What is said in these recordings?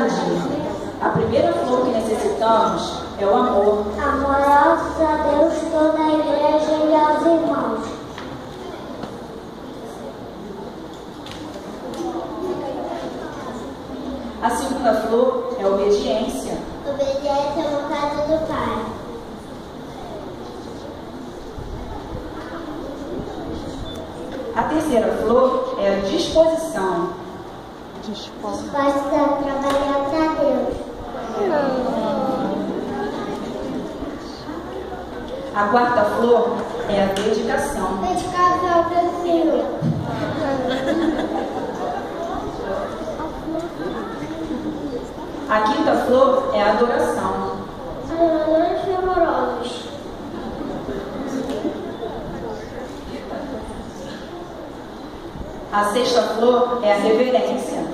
jardim. A primeira flor que necessitamos é o amor. Amorosos a Deus, toda a igreja e aos irmãos. A segunda flor é a obediência. Obediência à vontade do Pai. A terceira flor é a disposição. Disposta a trabalhar para Deus. A quarta flor é a dedicação. Dedicação para o Senhor. A quinta flor é a adoração. Adoradores amorosos. A sexta flor é a reverência.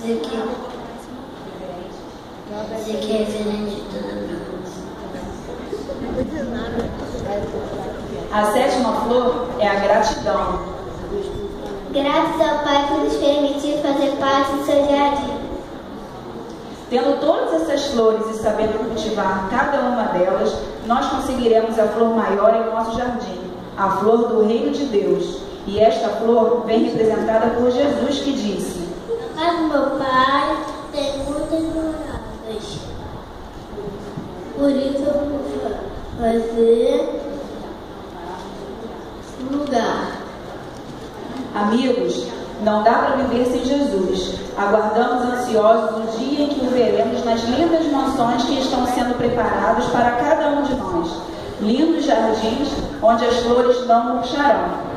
Ser que é reverente tudo. A sétima flor é a gratidão. Graças ao Pai por nos permitir fazer parte do seu jardim. Tendo todas essas flores e sabendo cultivar cada uma delas, nós conseguiremos a flor maior em nosso jardim, a flor do reino de Deus. E esta flor vem representada por Jesus, que disse: A casa do meu Pai tem muitas moradas. Por isso eu vou fazer lugar. Amigos, não dá para viver sem Jesus. Aguardamos ansiosos o dia em que o veremos nas lindas mansões que estão sendo preparados para cada um de nós. Lindos jardins onde as flores não murcharão.